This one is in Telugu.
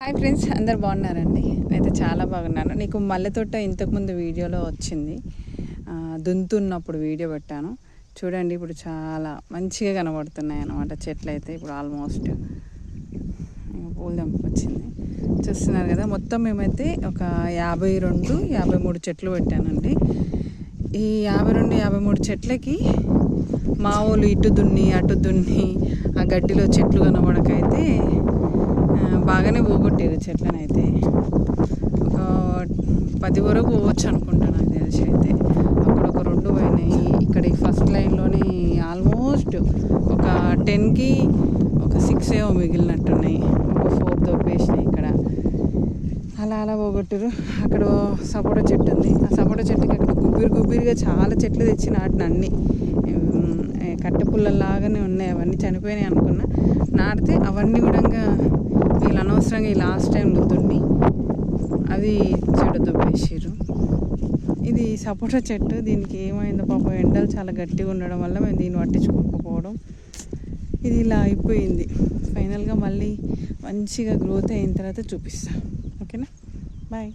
హాయ్ ఫ్రెండ్స్, అందరు బాగున్నారండి? నేనైతే చాలా బాగున్నాను. నీకు మల్లె తోట ఇంతకుముందు వీడియోలో వచ్చింది, దున్నుతున్నప్పుడు వీడియో పెట్టాను చూడండి. ఇప్పుడు చాలా మంచిగా కనబడుతున్నాయి అన్నమాట చెట్లు అయితే. ఇప్పుడు ఆల్మోస్ట్ పూలు తెంపుకొచ్చింది చూస్తున్నారు కదా. మొత్తం మేమైతే ఒక 52-53 చెట్లు పెట్టానండి. ఈ 52-53 చెట్లకి మా వాళ్ళు ఇటు దున్ని అటు దున్ని ఆ గడ్డిలో చెట్లు కనబడకైతే బాగానే పోగొట్టారు చెట్లను అయితే. ఒక 10 వరకు పోవచ్చు అనుకుంటా నాకు తెలిసి అయితే. అక్కడ ఒక 2 పోయినాయి. ఇక్కడ ఈ ఫస్ట్ లైన్లోనే ఆల్మోస్ట్ ఒక 10కి ఒక 6 ఏమో మిగిలినట్టున్నాయి. ఒక 4 దొబ్బేసినాయి ఇక్కడ. అలా పోగొట్టారు. అక్కడ సపోటా చెట్టు ఉంది. ఆ సపోటా చెట్టుకి అక్కడ గుబ్బిరిగా చాలా చెట్లు తెచ్చి నాటిన అన్నీ కట్టెపుల్లలాగానే ఉన్నాయి. అవన్నీ చనిపోయినాయి అనుకున్నా. నాటితే అవన్నీ కూడా వీళ్ళు అనవసరంగా ఈ లాస్ట్ టైంలో దున్ని అది చెడు దుబ్బేసారు. ఇది సపోటా చెట్టు. దీనికి ఏమైందో పాపం, ఎండలు చాలా గట్టిగా ఉండడం వల్ల మేము దీన్ని పట్టించుకోకపోవడం ఇది ఇలా అయిపోయింది. ఫైనల్గా మళ్ళీ మంచిగా గ్రోత్ అయిన తర్వాత చూపిస్తాను. ఓకేనా, బాయ్.